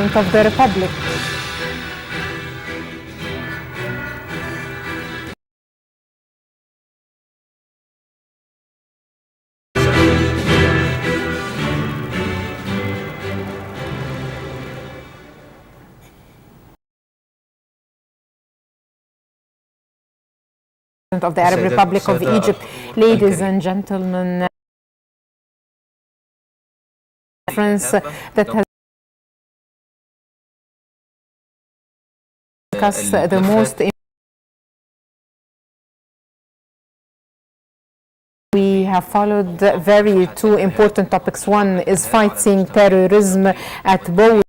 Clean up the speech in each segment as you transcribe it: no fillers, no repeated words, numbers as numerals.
President of the Republic. Of the Arab Republic of Egypt, ladies and gentlemen, conference that has discussed the most. We have followed two important topics. One is fighting terrorism at both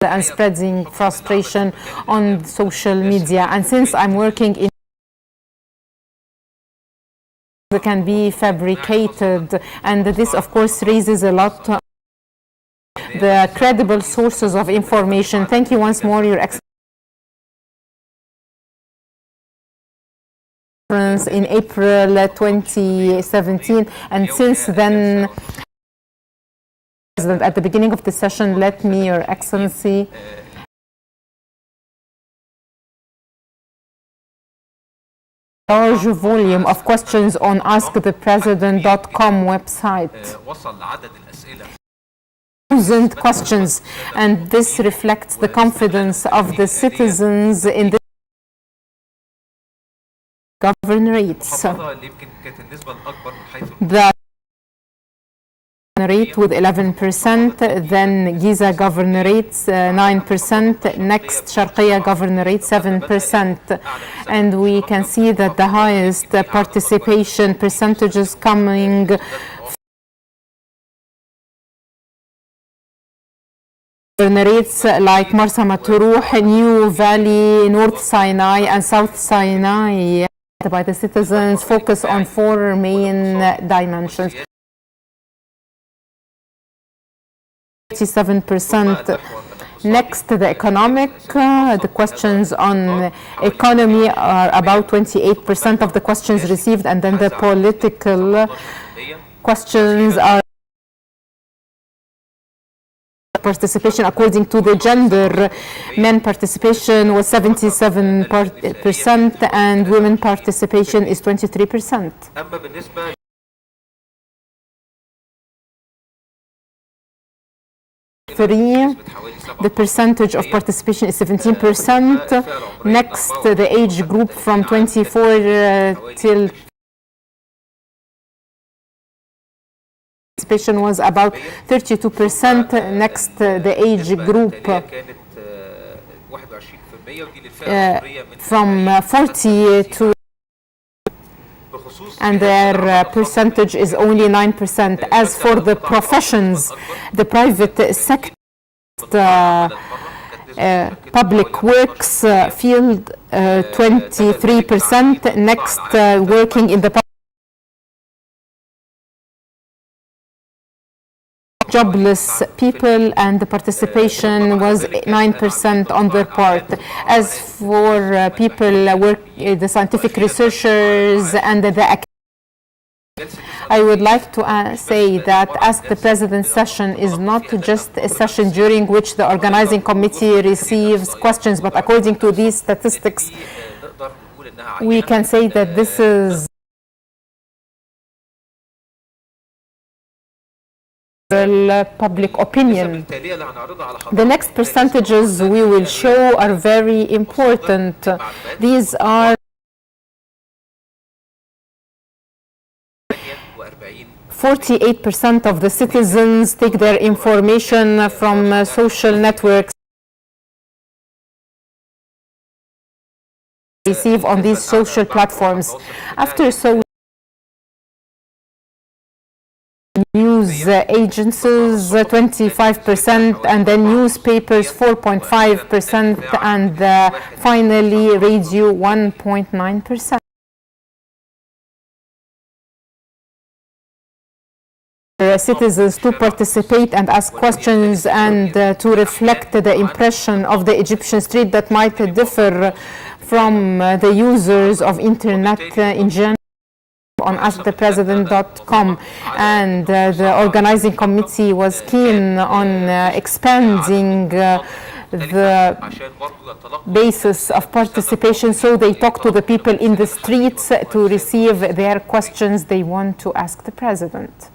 and spreading frustration on social media. And since I'm working in can be fabricated, and this of course raises a lot the credible sources of information. Thank you once more, Your Excellency, in April 2017, and since then, at the beginning of the session, let me, Your Excellency, large volume of questions on askthepresident.com website. Thousand questions, and this reflects the confidence of the citizens in the governorates. The governorate with 11%, then Giza governorates 9%, next Sharqiya governorate 7%. And we can see that the highest participation percentages coming governorates like Marsa Matruh, New Valley, North Sinai and South Sinai by the citizens focus on four main dimensions. 87%. Next, the economic, the questions on economy are about 28% of the questions received, and then the political questions are participation according to the gender. Men participation was 77% and women participation is 23%. The percentage of participation is 17%. Next, the age group from 24 till participation was about 32%. Next, the age group from 40 to, and their percentage is only 9%. As for the professions, the private sector, public works field 23%. Next, working in the jobless people, and the participation was 9% on their part. As for people the scientific researchers and the I would like to say that Ask the President session is not just a session during which the organizing committee receives questions, but according to these statistics, we can say that this is public opinion. The next percentages we will show are very important. These are 48% of the citizens take their information from social networks receive on these social platforms. After news agencies 25%, and then newspapers 4.5%, and finally radio 1.9%. Citizens to participate and ask questions and to reflect the impression of the Egyptian street that might differ from the users of internet in general on askthepresident.com, and the organizing committee was keen on expanding the basis of participation, so they talk to the people in the streets to receive their questions they want to ask the president.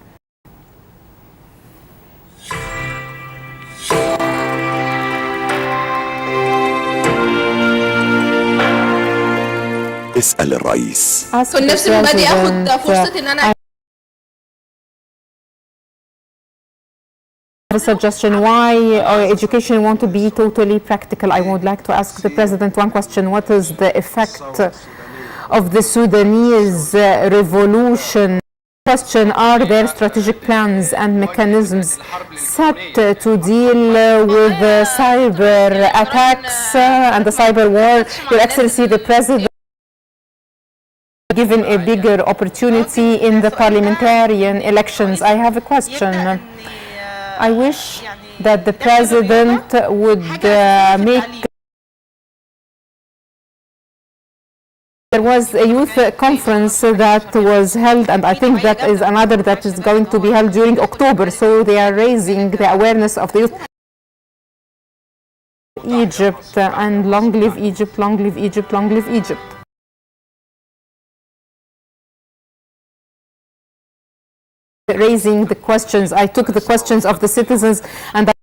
اسأل الرئيس. كنت نفسي من بدري اخد فرصة ان انا suggestion why education want to be totally practical. I would like to ask the president one question. What is the effect of the Sudanese revolution? Question, are there strategic plans and mechanisms set to deal with cyber attacks and the cyber war? Your Excellency, the president given a bigger opportunity in the parliamentarian elections. I have a question. I wish that the president would make. There was a youth conference that was held, and I think that is another that is going to be held during October. So they are raising the awareness of the youth. Egypt, and long live Egypt, long live Egypt, long live Egypt. Raising the questions, I took the questions of the citizens, and the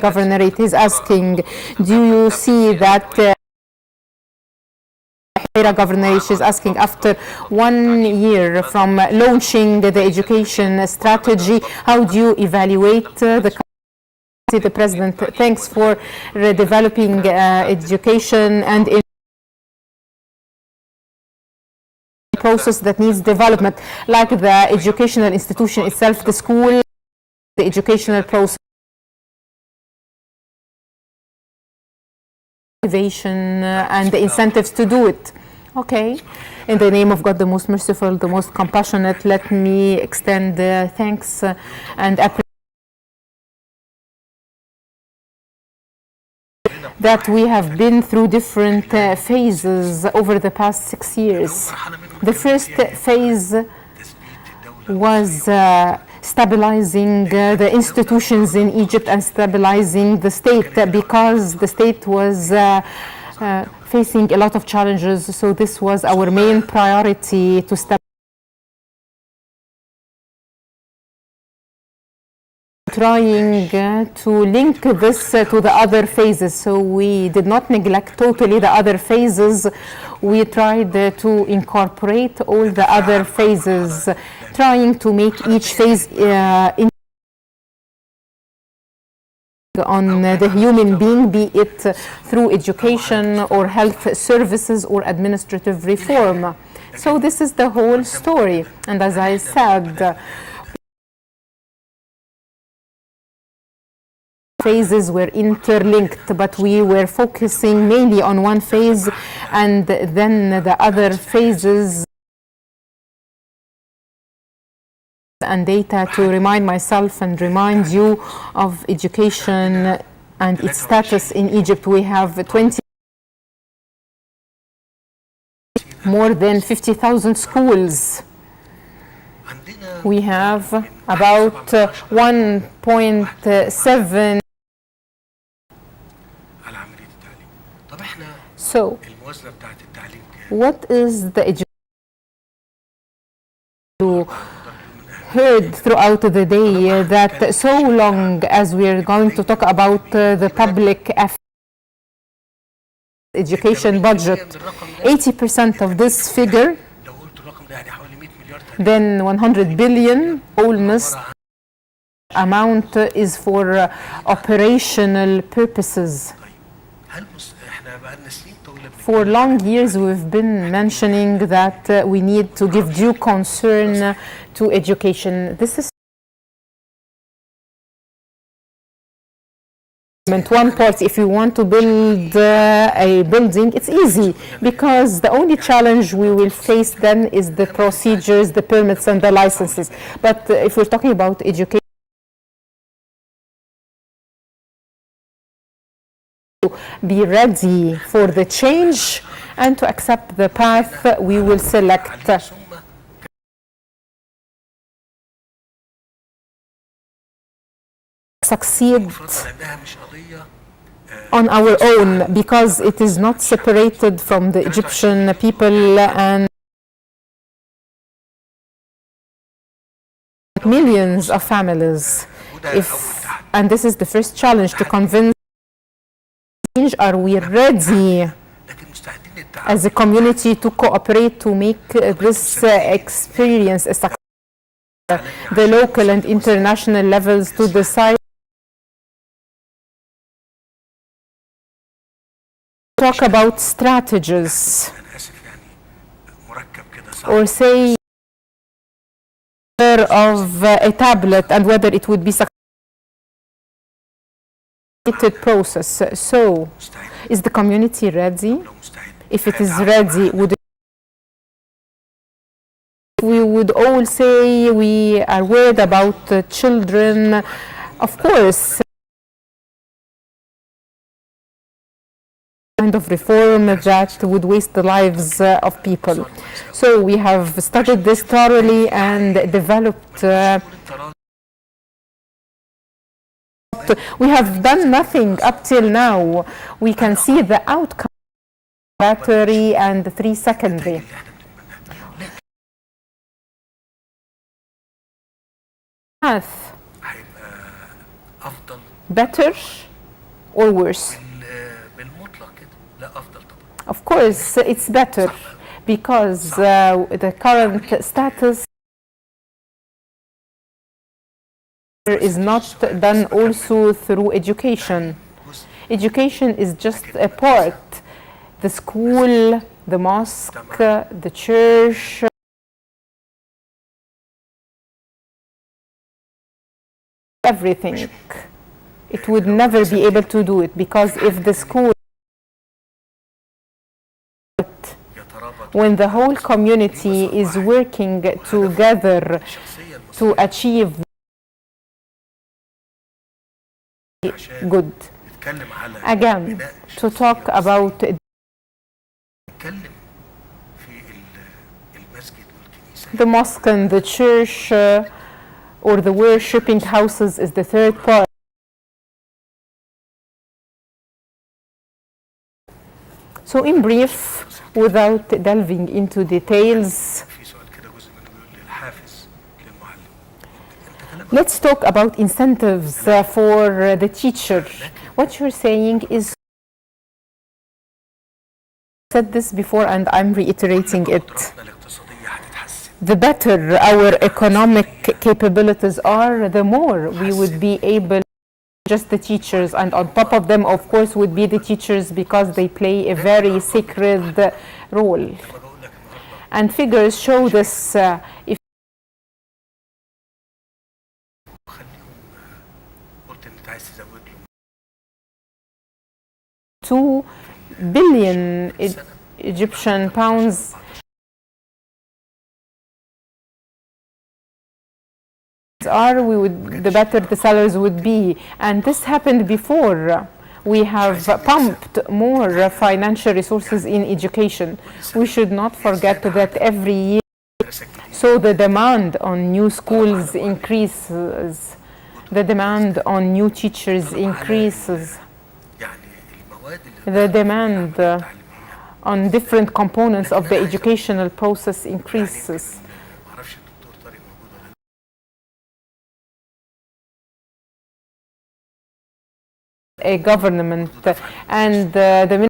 governorate is asking, do you see that governorate is asking, after 1 year from launching the education strategy, how do you evaluate the president? Thanks for developing education and process that needs development, like the educational institution itself, the school, the educational process, motivation and the incentives to do it. Okay, in the name of God, the most merciful, the most compassionate, let me extend thanks and appreciation that we have been through different phases over the past 6 years. The first phase was stabilizing the institutions in Egypt and stabilizing the state, because the state was facing a lot of challenges. So this was our main priority, to stabilize. Trying to link this to the other phases, so we did not neglect totally the other phases. We tried to incorporate all the other phases, trying to make each phase on the human being, be it through education or health services or administrative reform. So this is the whole story, and as I said, phases were interlinked, but we were focusing mainly on one phase, and then the other phases and data to remind myself and remind you of education and its status in Egypt. We have more than 50,000 schools. We have about 1.7. So, what is the education heard throughout the day that so long as we are going to talk about the public education budget, 80% of this figure, then 100 billion almost amount is for operational purposes. For long years we've been mentioning that we need to give due concern to education. This is one part. If you want to build a building, it's easy, because the only challenge we will face then is the procedures, the permits and the licenses. But if we're talking about education, be ready for the change and to accept the path we will select. succeed المفروض لانها مش قضيه on our own because it is not separated from the Egyptian people and millions of families. And this is the first challenge, to convince, are we ready لكن مستعدين للتعاون. as a community to cooperate to make this experience a success? The local and international levels to decide, talk about strategies, انا اسف يعني مركب كده صعب. or say of a tablet and whether it would be successful process. So, مستعد is the community ready? لو مستعد. If it is ready, we would all say we are worried about the children. Of course, kind of reform that would waste the lives of people. So we have studied this thoroughly and developed. We have done nothing up till now. We can see the outcome, battery and 3 secondary. Math هيبقى افضل better or worse? بالمطلق كده. لا افضل طبعا. Of course, it's better because the current status is not done also through education. Education is just a part. The school, the mosque, the church, everything. It would never be able to do it because if the school, when the whole community is working together to achieve good. نتكلم على Again, to talk about نتكلم في المسجد والكنيسة. the mosque and the church or the worshipping houses is the third part. So in brief, without delving into details, في سؤال كده جزء منه بيقول للحافز للمعلم. let's talk about incentives for the teacher. What you're saying is, I said this before and I'm reiterating it. قدراتنا الاقتصادية هتتحسن. The better our economic capabilities are, the more we would be able, just the teachers, and on top of them, of course, would be the teachers because they play a very sacred role. بقول لك النهارده And figures show this. If خليهم قلت ان انت عايز تزود له 2 billion Egyptian pounds are, the better the salaries would be. And this happened before. We have pumped more financial resources in education. We should not forget that every year, so the demand on new schools increases, the demand on new teachers increases, يعني المواد اللي the demand on different components of the educational process increases. ما اعرفش الدكتور طارق موجود ولا لا. A government and the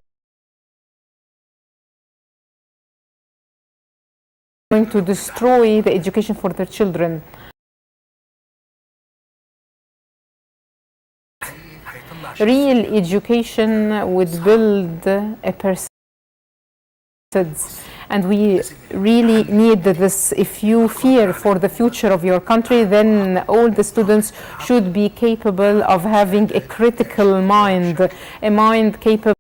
going to destroy the education for their children. هيطلع Real education would build a person, and we really need this. If you fear for the future of your country, then all the students should be capable of having a critical mind, a mind capable.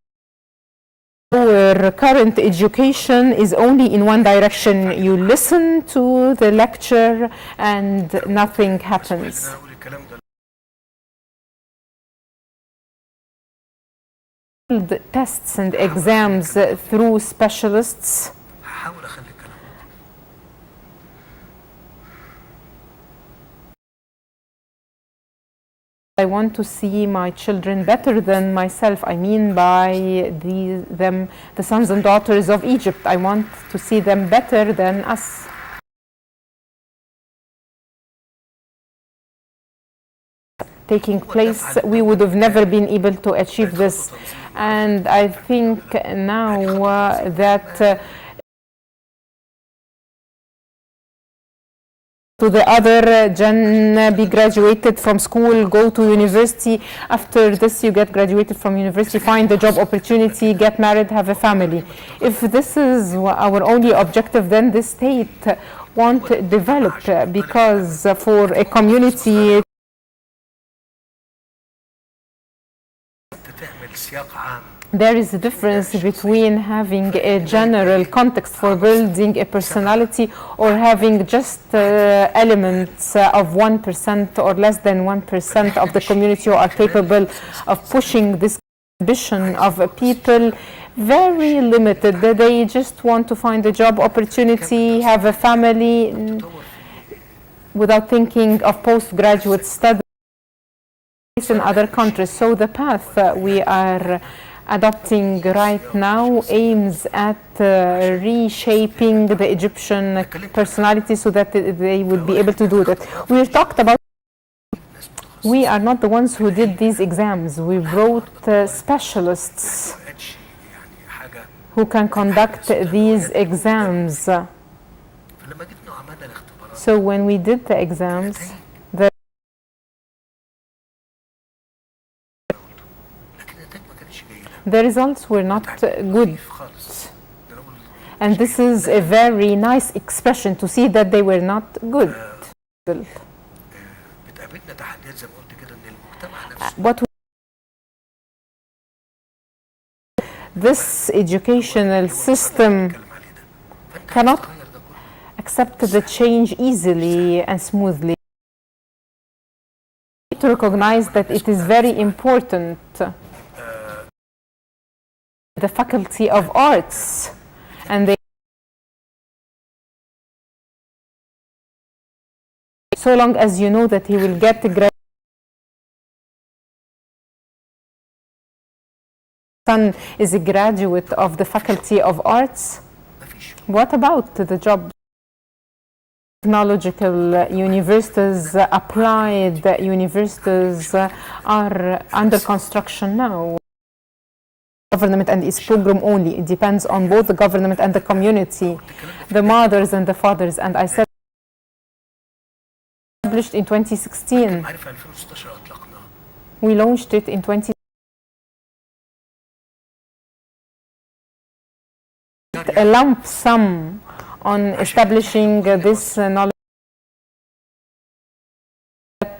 Our current education is only in one direction. You listen to the lecture and nothing happens. انا اقول الكلام ده Tests and exams through specialists. هحاول اخلي الكلام I want to see my children better than myself. I mean by the sons and daughters of Egypt. I want to see them better than us. Taking place, we would have never been able to achieve this. And I think now that to the other gen be graduated from school, go to university. After this, you get graduated from university, find a job opportunity, get married, have a family. If this is our only objective, then the state won't develop, because for a community there is a difference between having a general context for building a personality or having just elements of 1% or less than 1% of the community who are capable of pushing this ambition of people. Very limited. They just want to find a job opportunity, have a family, without thinking of postgraduate studies in other countries. So the path we are adopting right now aims at reshaping the Egyptian personality so that they would be able to do that. We talked about, we are not the ones who did these exams. We brought specialists who can conduct these exams. So when we did the exams, the results were not good. And this is a very nice expression to see that they were not good. This educational system cannot accept the change easily and smoothly. To recognize that it is very important. The Faculty of Arts, and so long as you know that he will get the son is a graduate of the Faculty of Arts, what about the job? Technological universities, applied universities are under construction now. Government and its program only. It depends on both the government and the community, the mothers and the fathers. And I said, published in 2016. We launched it in 2016. A lump sum on establishing this knowledge.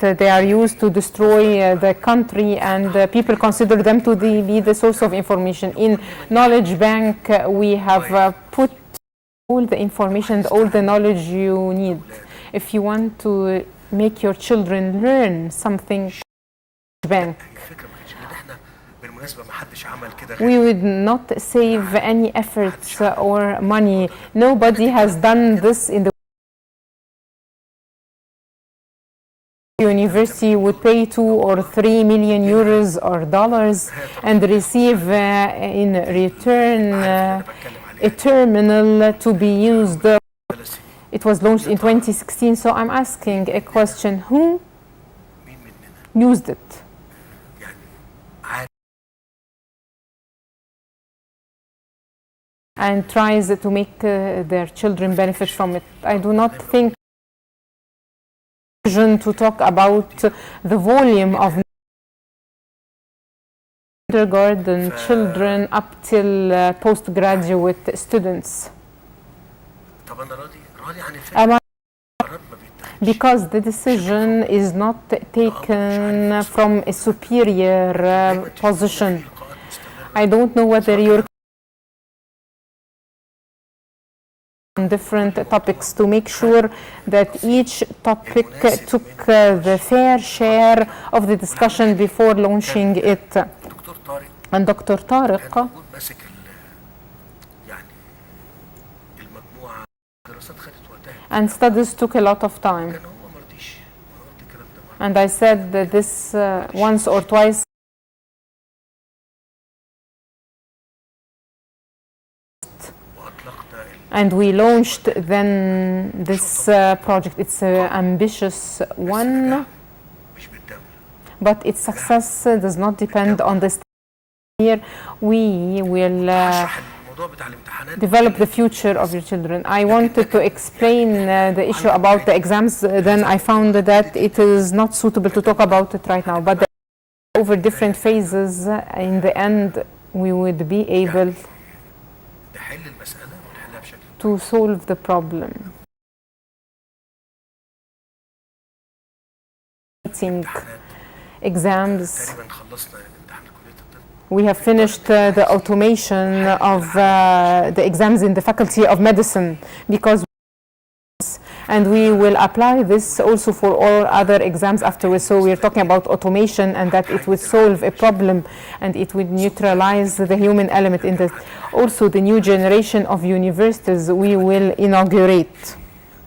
They are used to destroy the country, and people consider them to be the source of information. In Knowledge Bank, we have put all the information, all the knowledge you need. If you want to make your children learn something, bank. We would not save any efforts or money. Nobody has done this in the university would pay 2 or 3 million euros or dollars and receive in return a terminal to be used. It was launched in 2016, so I'm asking a question: who used it? And tries to make their children benefit from it. I do not think to talk about the volume of kindergarten children up till postgraduate students. Because the decision is not taken from a superior position. I don't know whether you're different topics to make sure that each topic took the fair share of the discussion before launching it. And Dr. Tariq and studies took a lot of time. And I said that this once or twice. واطلقت And we launched then this project. It's an ambitious one, مش بالدولة. but its success does not depend on the state. Here we will هشرح الموضوع بتاع الامتحانات. develop the future of your children. I wanted to explain the issue about the exams, then I found that it is not suitable to talk about it right now. But over different phases, in the end, we would be able نحل المسألة ونحلها بشكل to solve the problem. امتحانات. Exams. تقريبا خلصنا امتحان كلية الطب. We have finished the automation of the exams in the Faculty of Medicine because, and we will apply this also for all other exams afterwards. So we are talking about automation and that it would solve a problem and it would neutralize the human element in this. Also, the new generation of universities we will inaugurate.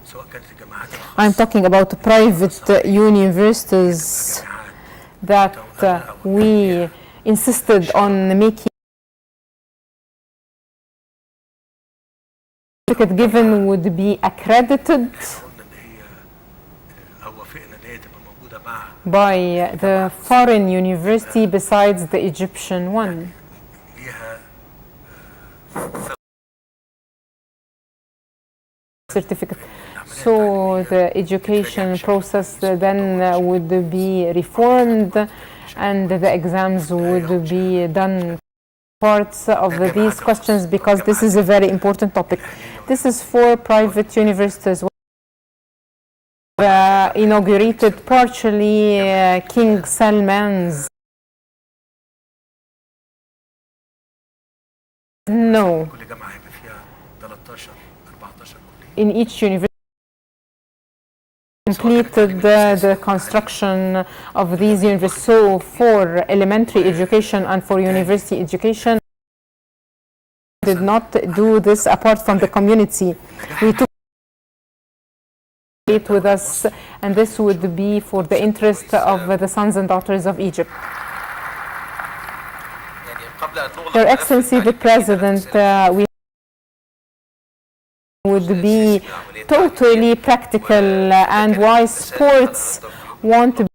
سواء كانت الجامعات I'm talking about private universities that we insisted on making certificate given would be accredited قلنا ان هي او وافقنا ان هي تبقى موجودة مع by the foreign university besides the Egyptian one. ليها Certificate. So the education process then would be reformed and the exams would be done parts of these questions because this is a very important topic. This is for private universities. Inaugurated partially King Salman's. No. كل جامعة هيبقى فيها 13 14 كلية. In each university completed the construction of these universities. So for elementary education and for university education, did not do this apart from the community. We took it with us, and this would be for the interest of the sons and daughters of Egypt. يعني قبل أن نغلق Your Excellency the President, we would be totally practical and why sports want to be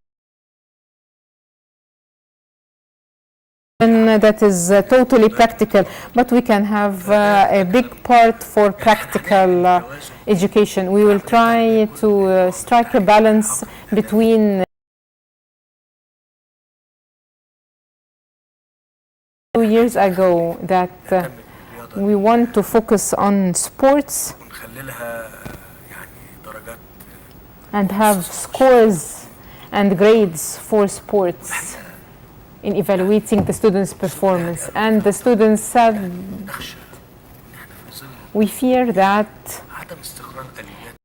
that is totally practical, but we can have a big part for practical education. We will try to strike a balance between 2 years ago that we want to focus on sports ونخللها يعني درجات and have scores and grades for sports in evaluating the students' performance. And the students said, نخشى ان احنا في ظل we fear that عدم استقرار اليات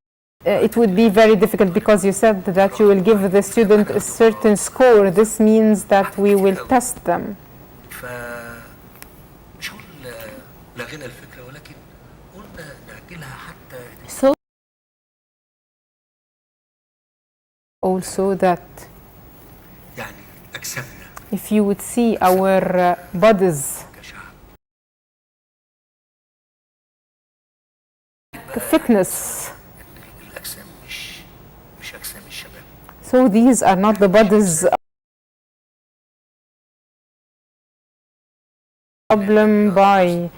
it would be very difficult because you said that you will give the student a certain score. This means that we will test them. ف مش هقول لغينا الفكرة ولكن قلنا نأجلها حتى So also that يعني أجسامنا if you would see our bodies, كشعب fitness. الأجسام مش أجسام الشباب. So these are not the bodies problem by من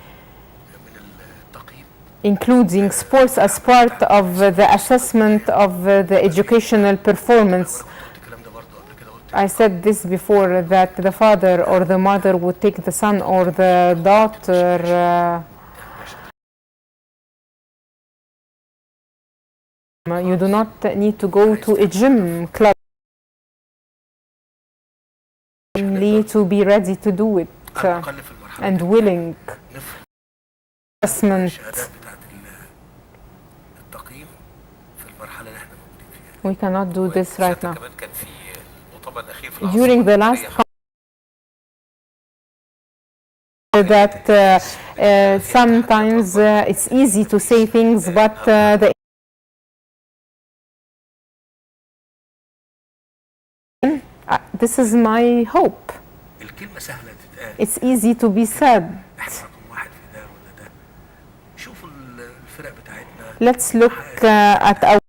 التقييم including sports as part of the assessment of the educational performance. قلت الكلام ده برضه قبل كده قلت I said this before that the father or the mother would take the son or the daughter you do not need to go to a gym club only to be ready to do it على الأقل في المرحلة and willing نفهم assessment. الشهادات بتاعت التقييم في المرحلة اللي احنا موجودين فيها. We cannot do this right now. كمان كان في المؤتمر الأخير في During the last that sometimes it's easy to say things, but the this is my hope. الكلمة سهلة تتقال. It's easy to be said. احنا رقم واحد في ده ولا ده. شوفوا الفرق بتاعتنا. Let's look at our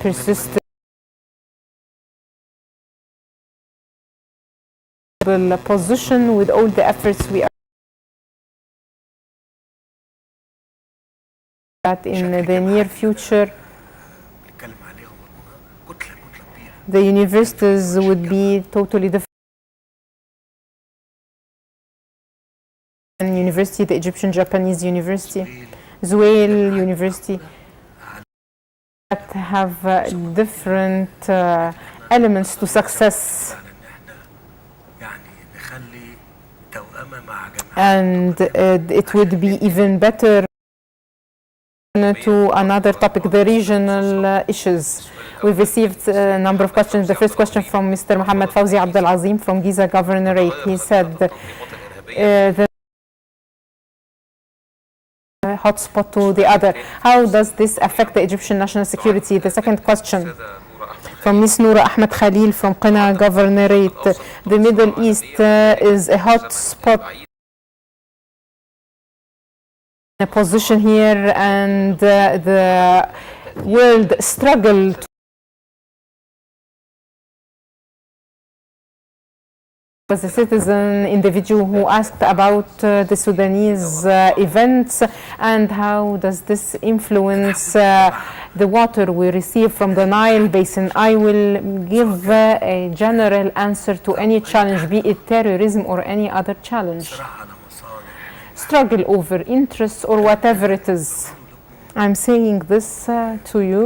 persistent position with all the efforts we are that in the near future نتكلم عليهم كتلة كبيرة. the universities would be totally different. University, the Egyptian Japanese University, Zuhail University, that have different elements to success. يعني نخلي توأمة مع جماعة. And it would be even better to another topic, the regional issues. We've received a number of questions. The first question from Mr. Mohammed Fawzi Abdel Azim from Giza Governorate. He said the hotspot to the other. How does this affect the Egyptian national security? The second question from Ms. Noura Ahmed Khalil from Qina Governorate. The Middle East is a hotspot position here, and the world struggle to was a citizen individual who asked about the Sudanese events and how does this influence the water we receive from the Nile Basin. I will give a general answer to any challenge, be it terrorism or any other challenge. Struggle over interests or whatever it is. I'm saying this to you.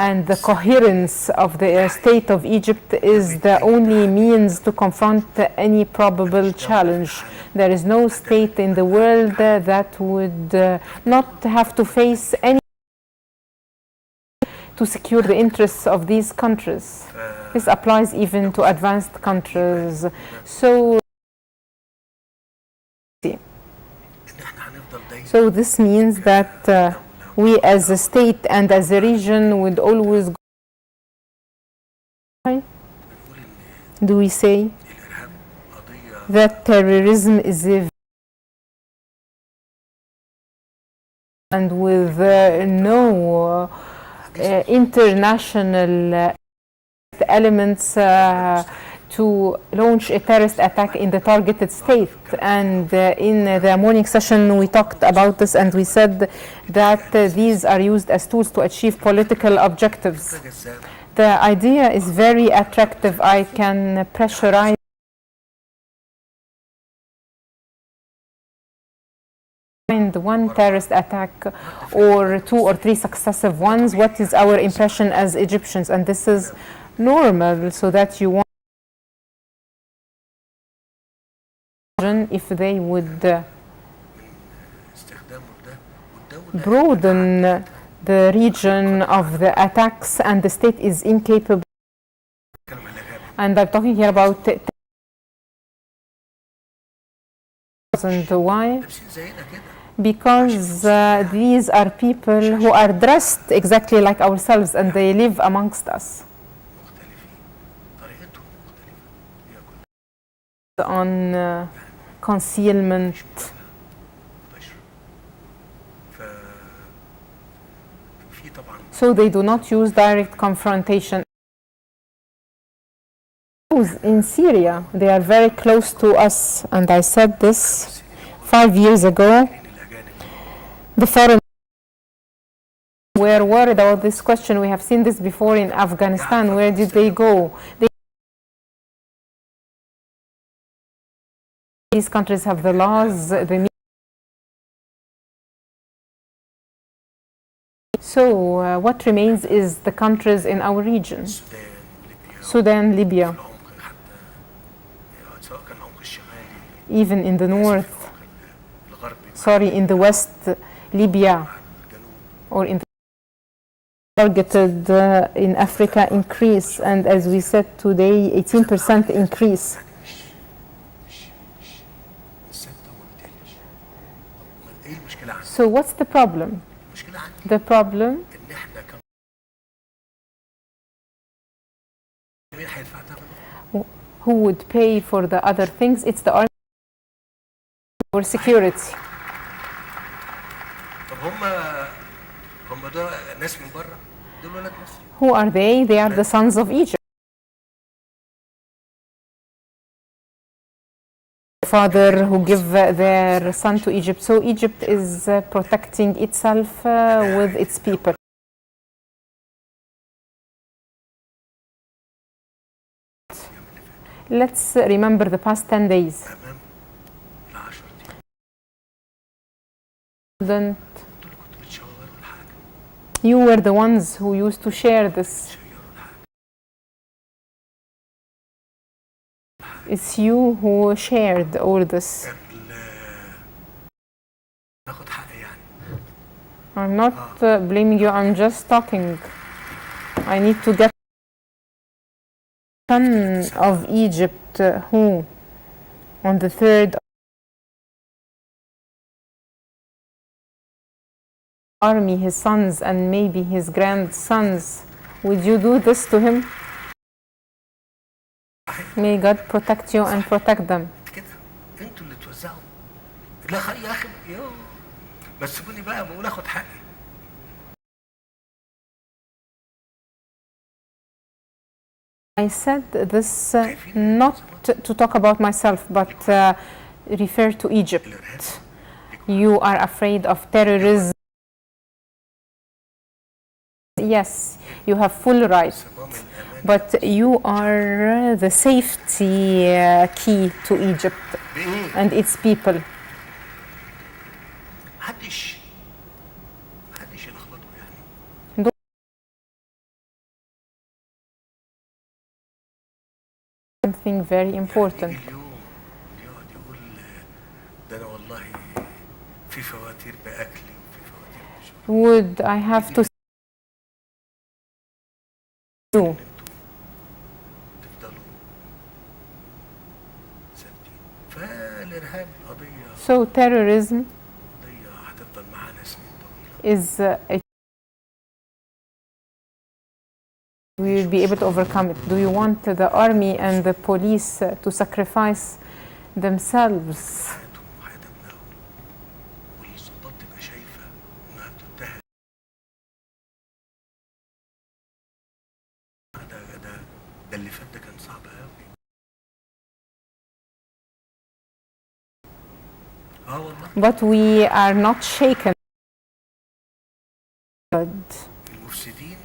And the coherence of the state of Egypt is the only means to confront any probable challenge. There is no state in the world that would not have to face any to secure the interests of these countries. This applies even to advanced countries. So this means that we as a state and as a region would always go. Do we say that terrorism is a and with no international elements to launch a terrorist attack in the targeted state. And in the morning session we talked about this and we said that these are used as tools to achieve political objectives. The idea is very attractive. I can pressurize one terrorist attack or 2 or 3 successive ones. What is our impression as Egyptians? And this is normal, so that you want if they would broaden the region of the attacks and the state is incapable. And I'm talking here about and why? Because these are people who are dressed exactly like ourselves and they live amongst us. On concealment. So they do not use direct confrontation. In Syria, they are very close to us, and I said this 5 years ago. The foreign were worried about this question. We have seen this before in Afghanistan. Where did they go? These countries have the laws, so what remains is the countries in our region. Sudan, Libya, even in the north, in the west, Libya, or in the targeted in Africa increase, and as we said today, 18% increase. So what's the problem? The problem مين هيدفع ثمنه؟ Who would pay for the other things? It's the army for security. طب هم دول ناس من بره؟ دول ولاد مصر. Who are they? They are the sons of Egypt. Father who give their son to Egypt. So Egypt is protecting itself with its people. Let's remember the past 10 days. تمام؟ ل 10 ايام. Don't- انتوا اللي كنتوا بتشاوروا الحاجه. You were the ones who used to share this. شيروا الحاجه. It's you who shared all this. ناخد حق يعني. I'm not blaming you, I'm just talking. I need to get son of Egypt who on the 3rd army, his sons and maybe his grandsons. Would you do this to him? May God protect you and protect them. كده انتوا اللي توزعوا. لا يا اخي يو بس سيبوني بقى بقول اخد حقي. I said this not to talk about myself, but refer to Egypt. You are afraid of terrorism. Yes, you have full right, but you are the safety key to Egypt and its people. محدش يلخبطوا يعني. Something very important. اليوم يقعد يقول ده انا والله في فواتير باكلي وفي فواتير بشربي. Would I have to do? تفضلوا ثابتين. فالارهاب قضيه So terrorism هتفضل معانا سنين طويله. is we will be able to overcome it. Do you want the army and the police to sacrifice themselves? حياتهم وحياه ابنائهم والظباط تبقى شايفه انها بتتهم. ده اللي فات ده كان صعب قوي. والله. But we are not shaken. المفسدين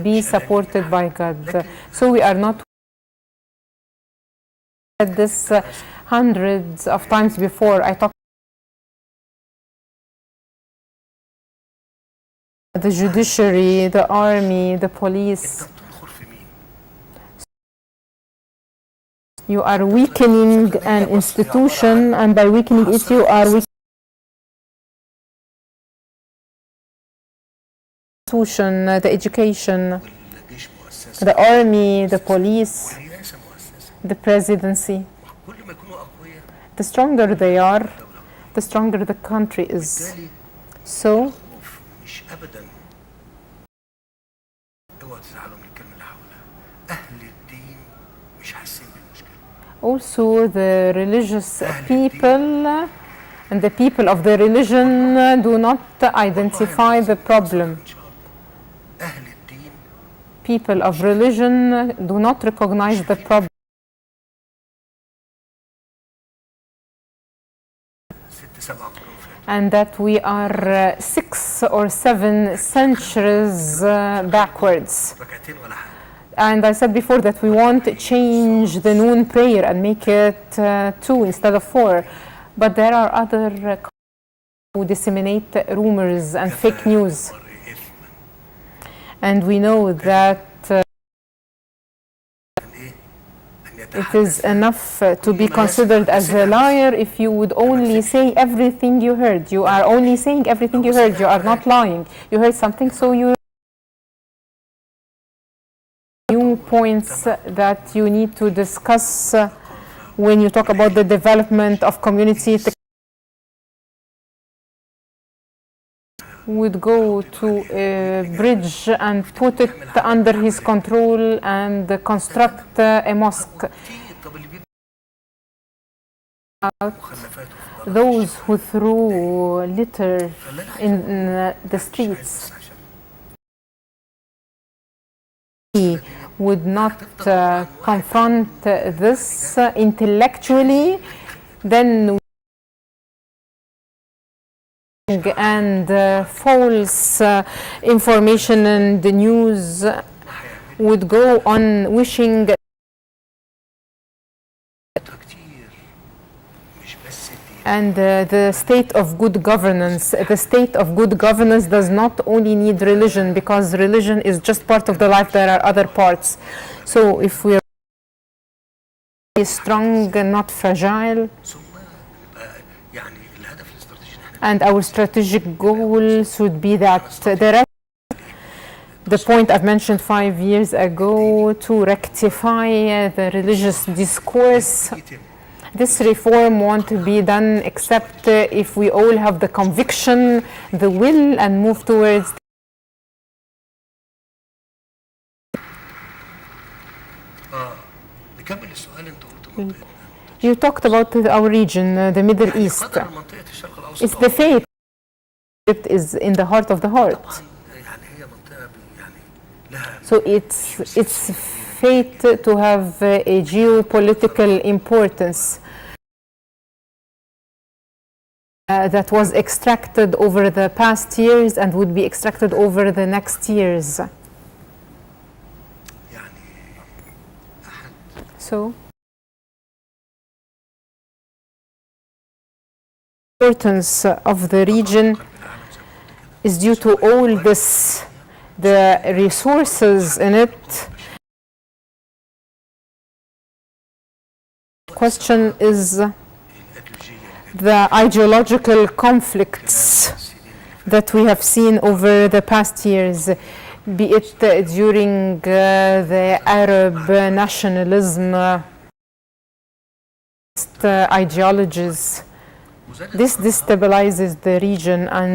Be supported by God. So we are not this hundreds of times before. I talked the judiciary, the army, the police. انت بتنخر في مين؟ You are weakening an institution, and by weakening it, you are weakening the education, والجيش مؤسسه the army, the police, والرئاسه مؤسسه. the presidency. كل ما يكونوا اقوياء The stronger they are, the stronger the country is. بالتالي So الخوف مش ابدا. اوعوا تزعلوا من الكلمه اللي هقولها. اهل الدين مش حاسين بالمشكله. also the religious people and the people of the religion do not identify the problem. ان شاء الله. اهل الدين People of religion do not recognize the problem. 6-7 قرون فاتوا. And that we are 6 or 7 centuries backwards. ركعتين ولا حاجه. And I said before that we won't change the noon prayer and make it 2 instead of 4. But there are other who disseminate rumors and fake news. And we know that it is enough to be considered as a liar if you would only say everything you heard. You are only saying everything you heard. You are not lying. You heard something, so you new points that you need to discuss when you talk about the development of community would go to a bridge and put it under his control and construct a mosque. طب اللي بيبقى Out مخلفاته في those who threw litter in the streets. He would not confront this intellectually, then and false information and the news would go on wishing. كتير مش بس الدين And the state of good governance. The state of good governance does not only need religion, because religion is just part of the life. There are other parts. So if we are strong and not fragile, ثم يبقى يعني الهدف الاستراتيجي ان احنا and our strategic goal should be that the point I've mentioned 5 years ago, to rectify the religious discourse. يتم This reform won't be done except if we all have the conviction, the will, and move towards. نكمل السؤال. انت قلت منطقة You talked about our region, the Middle East. قدر منطقة الشرق It's الاوسط the fate. Egypt is in the heart of the heart. طبعا يعني هي منطقة يعني لها So it's fate to have a geopolitical importance that was extracted over the past years and would be extracted over the next years. يعني احد So importance of the region is due to all this, the resources in it. Question is the ideological conflicts that we have seen over the past years, be it during the Arab nationalism ideologies. This destabilizes the region and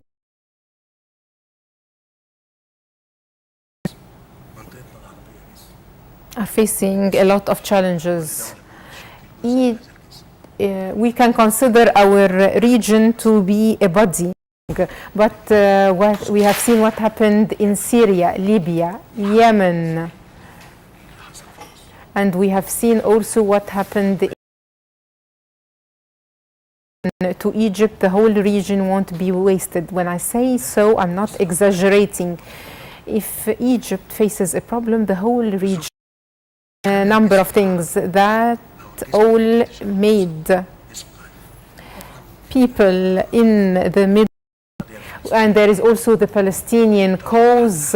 منطقتنا العربية بس are facing a lot of challenges. We can consider our region to be a body, but what we have seen what happened in Syria, Libya, Yemen, and we have seen also what happened to Egypt. The whole region won't be wasted. When I say so, I'm not exaggerating. If Egypt faces a problem, the whole region, a number of things that all made people in the middle, and there is also the Palestinian cause,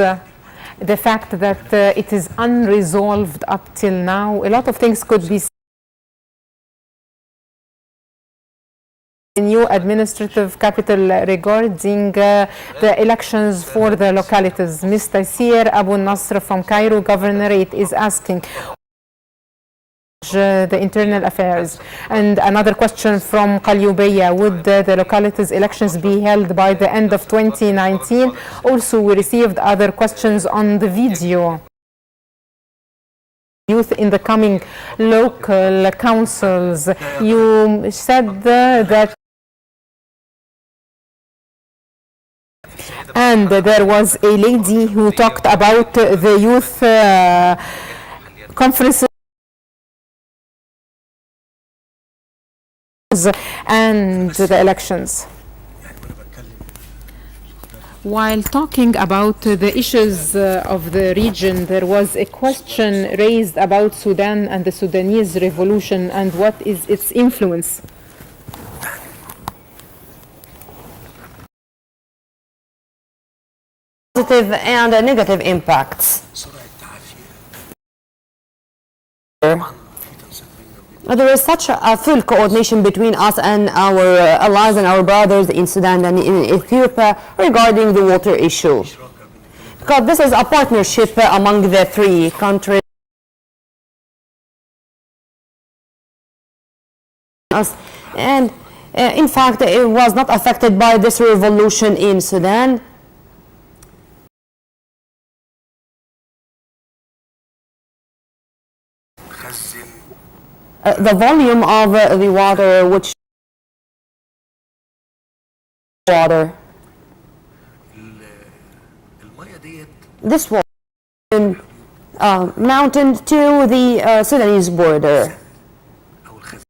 the fact that it is unresolved up till now. A lot of things could be new administrative capital regarding the elections for the localities. Ms. Taysir Abu Nasr from Cairo Governorate is asking the internal affairs. And another question from Qalyubayya, would the localities elections be held by the end of 2019? Also, we received other questions on the video. Youth in the coming local councils. You said that and there was a lady who talked about the youth conferences and the elections. While talking about the issues of the region, there was a question raised about Sudan and the Sudanese revolution and what is its influence. Positive and negative impacts. There is such a full coordination between us and our allies and our brothers in Sudan and in Ethiopia regarding the water issue. Because this is a partnership among the three countries. And in fact, it was not affected by this revolution in Sudan. the volume of the water which water. الميه ديت This water mountain to the Sudanese border. او الخزان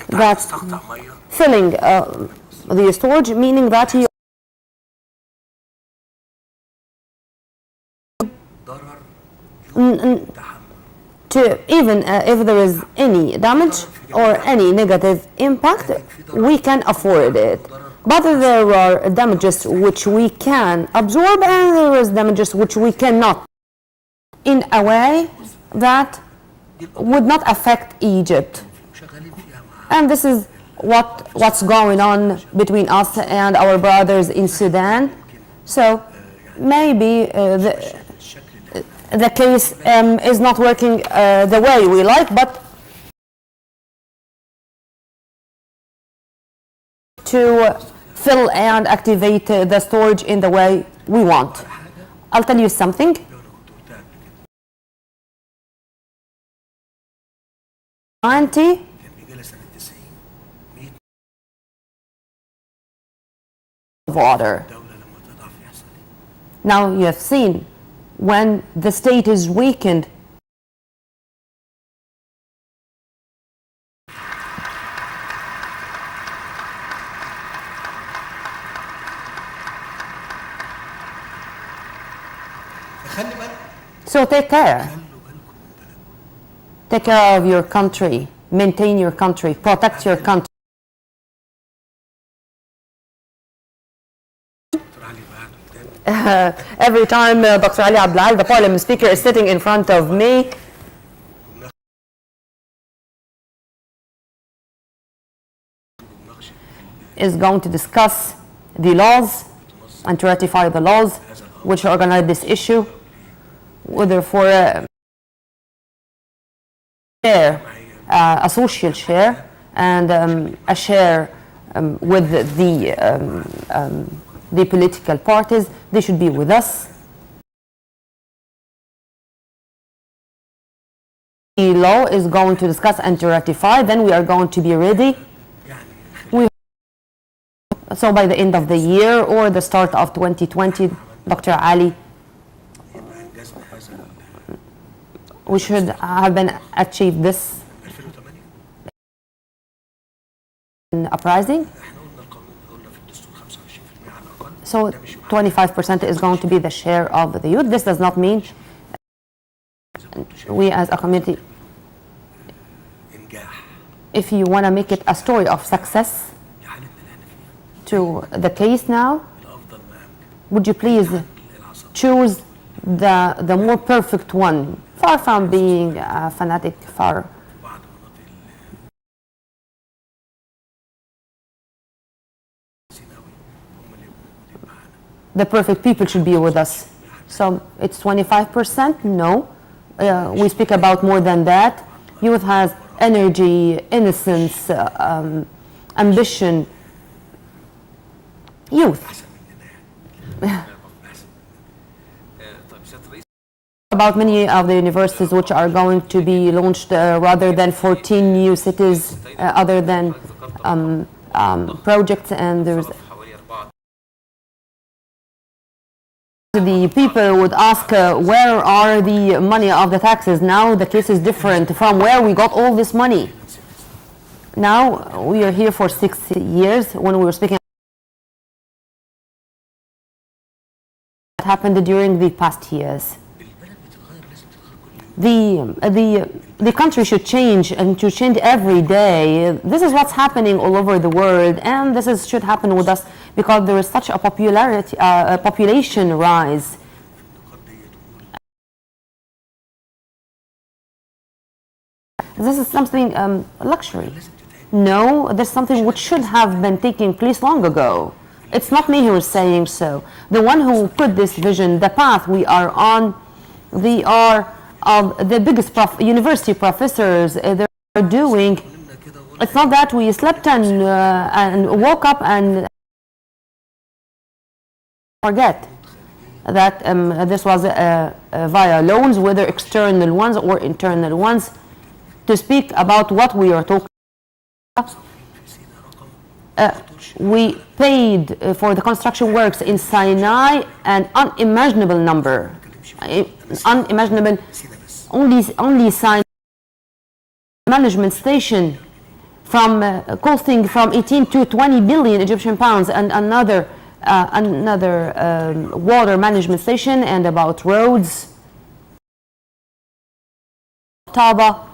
That's تقطع ميه filling the storage, meaning that you ضرر تحمل to even if there is any damage or any negative impact, we can afford it. But there are damages which we can absorb and there is damages which we cannot in a way that would not affect Egypt. شغالين فيها مع And this is what's going on between us and our brothers in Sudan. So maybe the case is not working the way we like, but to fill and activate the storage in the way we want. I'll tell you something. Auntie, كان بيجي لها سنه 90 100 water. دوله لما تضعف يحصل ايه؟ Now you have seen when the state is weakened, خلي بالك so take care. Take care of your country, maintain your country, protect your country. دكتور علي بعد قدام Every time Dr. Ali Abdel, the parliament speaker, is sitting in front of me, is going to discuss the laws and to ratify the laws which organize this issue, whether for share, a social share, and a share with the political parties. They should be with us. The law is going to discuss and to ratify, then we are going to be ready. So by the end of the year or the start of 2020, Dr. Ali, يبقى انجزنا هذا we should have been achieved this 2008 in uprising. احنا قلنا القانون قلنا في الدستور 25% على الاقل So 25% is going to be the share of the youth. This does not mean we as a community, انجاح if you want to make it a story of success لحالتنا اللي احنا فيها to the case now, الافضل ما امكن would you please العصب choose the more perfect one, far from being a fanatic, far بعض مناطق السيناوي هم اللي يبقوا موجودين معانا the perfect people should be with us. So it's 25%? No. We speak about more than that. Youth has energy, innocence, ambition. Youth. احسن مننا يعني احسن طيب سيادة الرئيس About many of the universities which are going to be launched rather than 14 new cities, other than projects, and there's حوالي 4 the people would ask where are the money of the taxes. Now the case is different. From where we got all this money? Now we are here for 6 years. When we were speaking, what happened during the past years. البلد بتتغير لازم تتغير كل يوم The country should change and to change every day. This is what's happening all over the world, and this is should happen with us because there is such a population rise. النقاط دي تقول This is something luxury. لازم تتعب No, there's something which should have been taking place long ago. It's not me who is saying so. The one who put this vision, the path we are on, they are of the biggest university professors. They're doing. قلنا كده وقلنا It's not that we slept and woke up and forget that this was via loans, whether external ones or internal ones, to speak about what we are talking about. We paid for the construction works in Sinai an unimaginable number, unimaginable, only Sinai management station from costing from 18 to 20 billion Egyptian pounds, and another water management station, and about roads, Taba,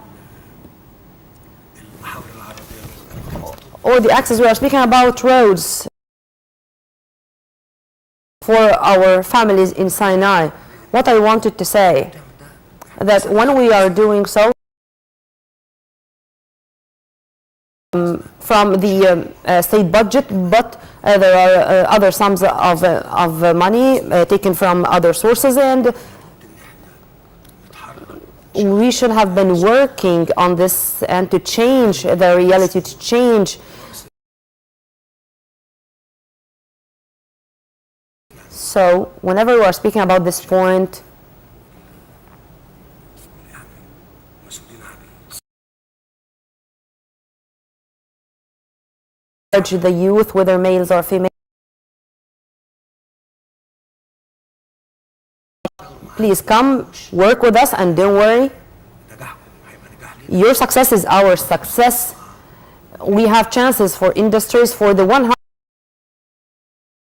or the access. We are speaking about roads for our families in Sinai. What I wanted to say, that when we are doing so, from the state budget, but there are other sums of money taken from other sources, and we should have been working on this and to change the reality, to change. So whenever we are speaking about this point, the youth, whether males or females, please come work with us, and don't worry, your success is our success. We have chances for industries, for the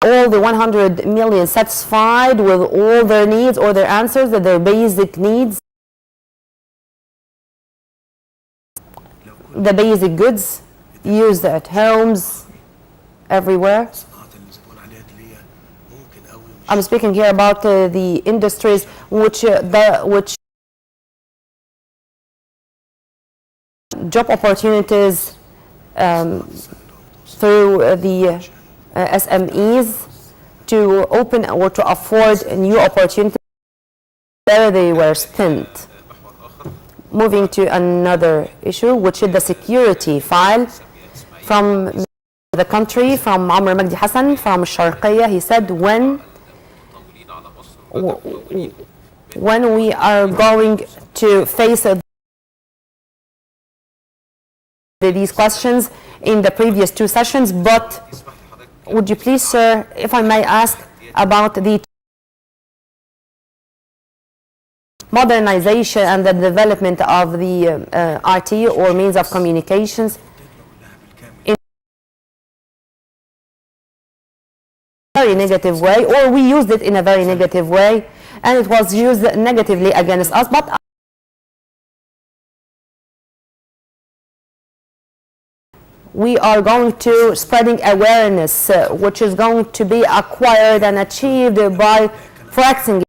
all the 100 million satisfied with all their needs or their answers, their basic needs, the basic goods used at homes, everywhere. I'm speaking here about the industries which job opportunities through the SMEs to open or to afford new opportunities where they were spent. Moving to another issue, which is the security file from the country, from Amr Magdi Hassan, from Sharqiyya. He said, when we are going to face these questions in the previous two sessions, but would you please, sir, if I may ask about the modernization and the development of the IT or means of communications in a very negative way, or we used it in a very negative way, and it was used negatively against us. But we are going to spreading awareness, which is going to be acquired and achieved by practicing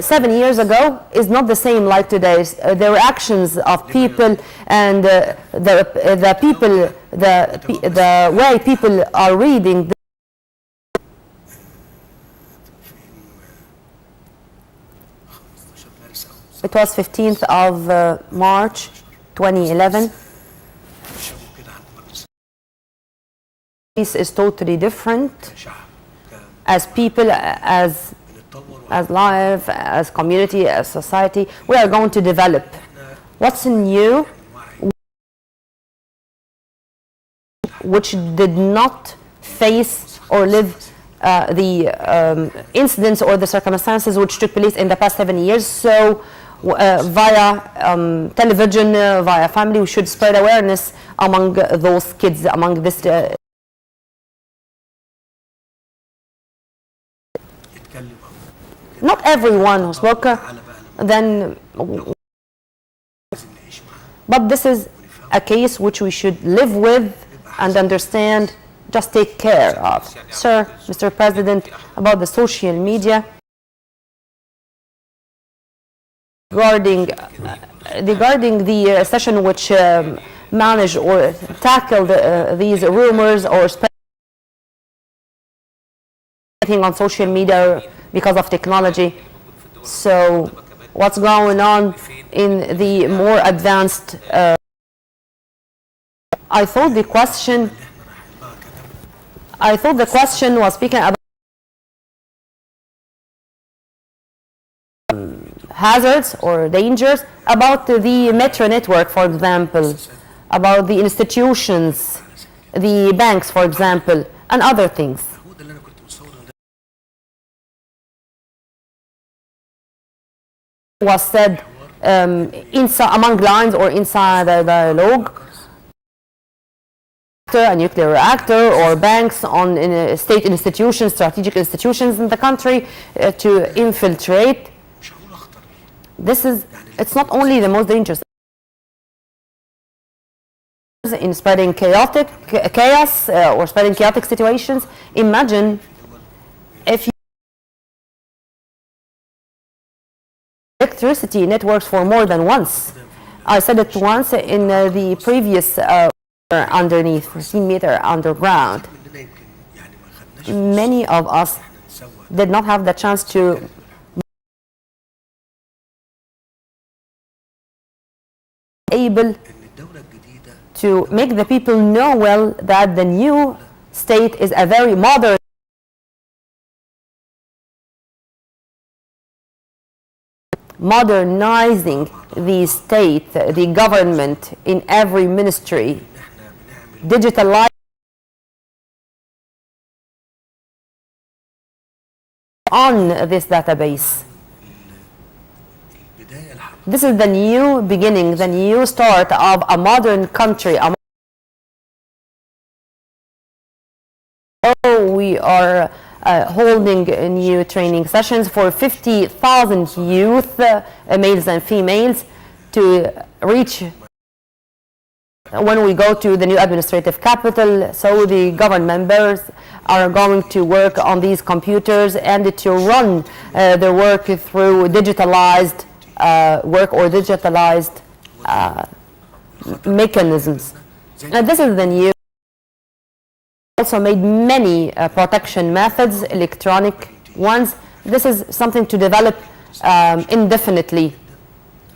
7 years ago is not the same like today. The reactions of people and the way people are reading. It was 15th of March 2011. This is totally different as people, as life, as community, as society. We are going to develop. What's new, which did not face or live the incidents or the circumstances which took place in the past 7 years. So via television, via family, we should spread awareness among those kids, among this not everyone who spoke, then, but this is a case which we should live with and understand, just take care of. Sir, Mr. President, about the social media, regarding the session which managed or tackled these rumors or spreading on social media because of technology. So what's going on in the more advanced I thought the question I thought the question was speaking about hazards or dangers, about the metro network, for example, about the institutions, the banks, for example, and other things. هو ده اللي انا كنت متصور ان ده Was said inside, among lines or inside the dialogue. A nuclear reactor or banks on state institutions, strategic institutions in the country to infiltrate. مش هقول اخطر. This is, it's not only the most dangerous in spreading chaos or spreading chaotic situations. Imagine if you electricity networks for more than once. I said it once in the previous underneath, 15 meter underground. مننا يمكن يعني ما خدناش Many of us نسوى did not have the chance to able ان الدولة الجديدة to make the people know well that the new state is a very modern, modernizing the state, the government in every ministry, ان احنا بنعمل digitalize on this database. البداية الحقيقية This is the new beginning, the new start of a modern country. We are holding new training sessions for 50,000 youth, males and females, to reach when we go to the new administrative capital. So the government members are going to work on these computers and to run their work through digitalized work or digitalized mechanisms. And this is the new. Also made many protection methods, electronic ones. This is something to develop indefinitely.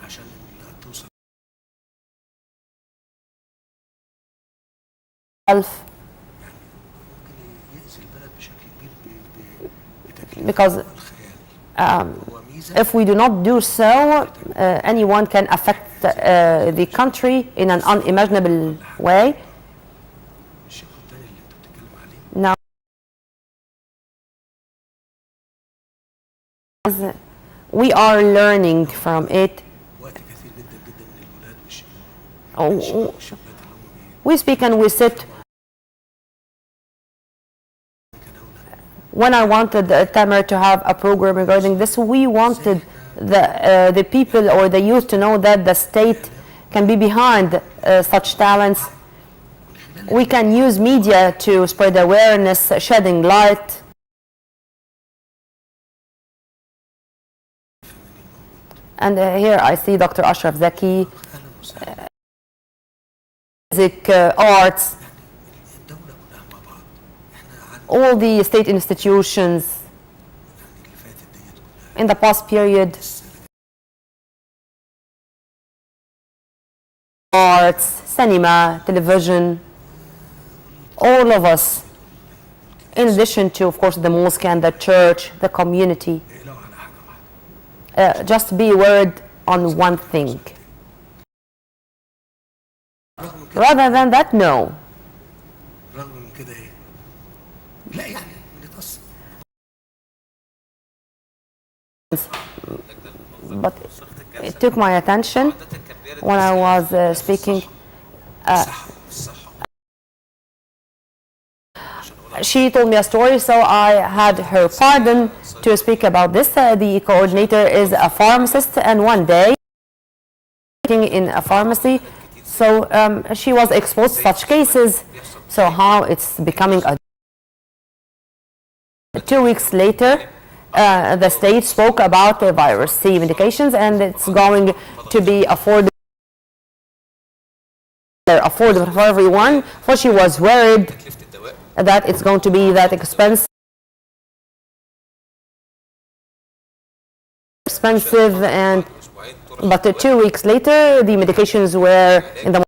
عشان توصل يأذي البلد بشكل كبير بتكليف Because الخيال. هو ميزة if we do not do so, anyone can affect the country in an unimaginable way. الشق الثاني اللي انت بتتكلم عليه Now, we are learning from it. وقت كثير جدا جدا من الولاد Oh, والشابات اللي هم we speak and we sit. When I wanted Tamer to have a program regarding this, we wanted the people or the youth to know that the state can be behind such talents. We can use media to spread awareness, shedding light. And here I see Dr. Ashraf Zaki, music, arts, الدولة كلها مع بعض. احنا قعدنا all the state institutions اللي فاتت ديت كلها in the past period, arts, cinema, television, all of us, in addition to, of course, the mosque and the church, the community, اقلعوا على حاجة واحدة. just be word on one thing. Rather than that, no. رغم من كده ايه؟ لا يعني بنتأثر. But it took my attention when I was speaking. She told me a story, so I had her pardon to speak about this. The coordinator is a pharmacist, and one day, working in a pharmacy, so she was exposed to such cases. So how it's becoming a. 2 weeks later, the state spoke about the virus C medications, and it's going to be affordable for everyone. For she was worried that it's going to be that expensive, and but 2 weeks later the medications were in the.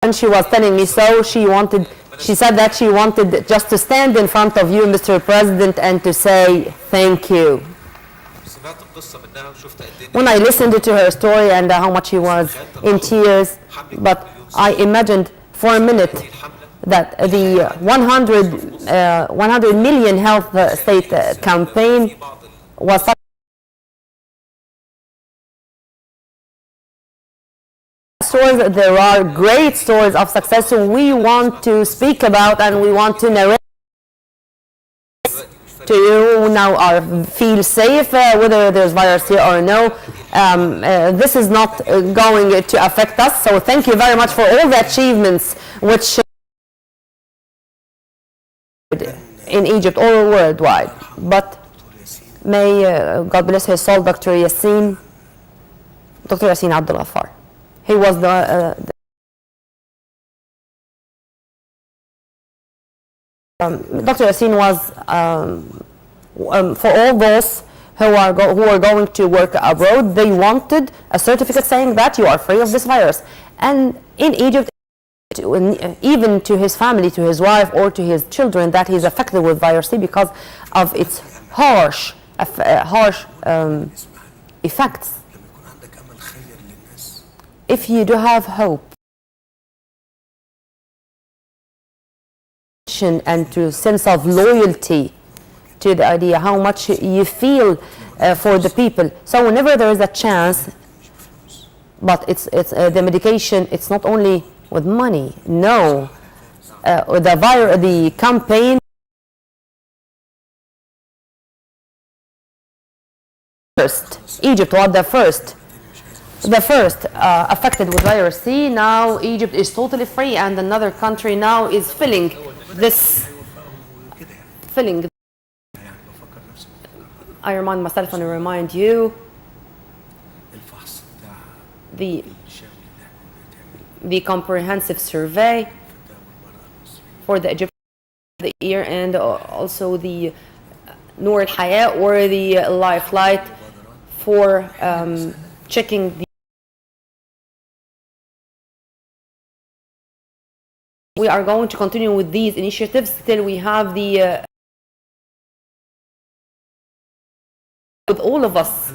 And she was telling me so she wanted She said that she wanted just to stand in front of you, Mr. President, and to say thank you. سمعت القصة منها وشفت قد ايه When I listened to her story and how much she was in tears, but I imagined for a minute that the 100 million health state campaign was such stories. There are great stories of success we want to speak about and we want to narrate to you now. Feel safe whether there's virus here or no. This is not going to affect us, so thank you very much for all the achievements which in Egypt or worldwide. But may God bless his soul, Dr. Yassin Abdul Ghaffar. He was Dr. Yassin was for all those who are going to work abroad. They wanted a certificate saying that you are free of this virus. And in Egypt, even to his family, to his wife or to his children, that he's affected with virus C because of its harsh effects. If you do have hope and to sense of loyalty to the idea, how much you feel for the people. So whenever there is a chance, but it's the medication, it's not only with money. No, the campaign first. Egypt was the first affected with virus C. Now Egypt is totally free, and another country now is filling. I remind myself and I remind you the comprehensive survey for the Egyptian the year, and also the Noor al-Hayat or the Lifeline for checking the. We are going to continue with these initiatives till we have the with all of us.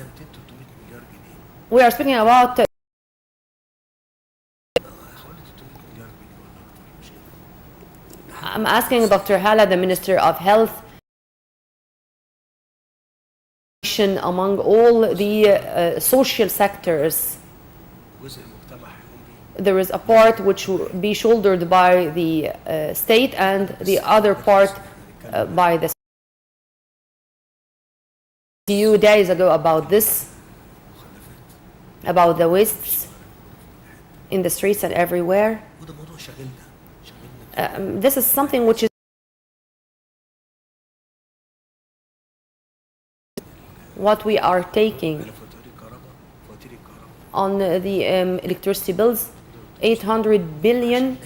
We are speaking about I'm asking Dr. Hala, the Minister of Health, among all the social sectors. There is a part which will be shouldered by the state and the other part by the few days ago about this, about the wastes in the streets and everywhere. This is something which is what we are taking on the electricity bills, 800 million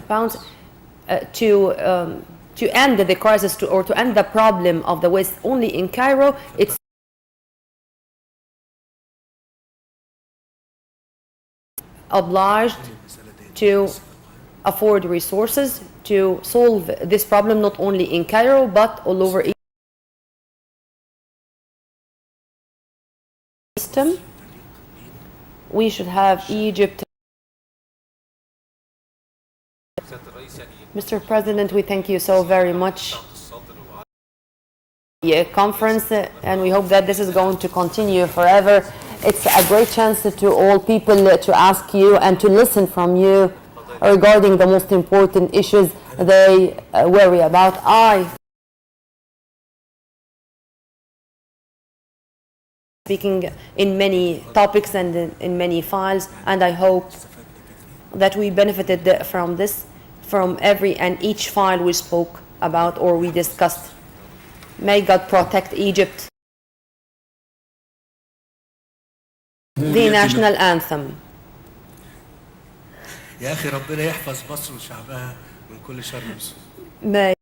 pounds to end the crisis or to end the problem of the waste only in Cairo. It's obliged to afford resources to solve this problem not only in Cairo but all over Egypt. We should have Egypt. Mr. President, we thank you so very much for the conference, and we hope that this is going to continue forever. It's a great chance to all people to ask you and to listen from you regarding the most important issues they worry about. Speaking in many topics and in many files, and I hope that we benefited from this, from every and each file we spoke about or we discussed. May God protect Egypt. The national anthem. يا أخي ربنا يحفظ مصر وشعبها من كل شر وسوء. May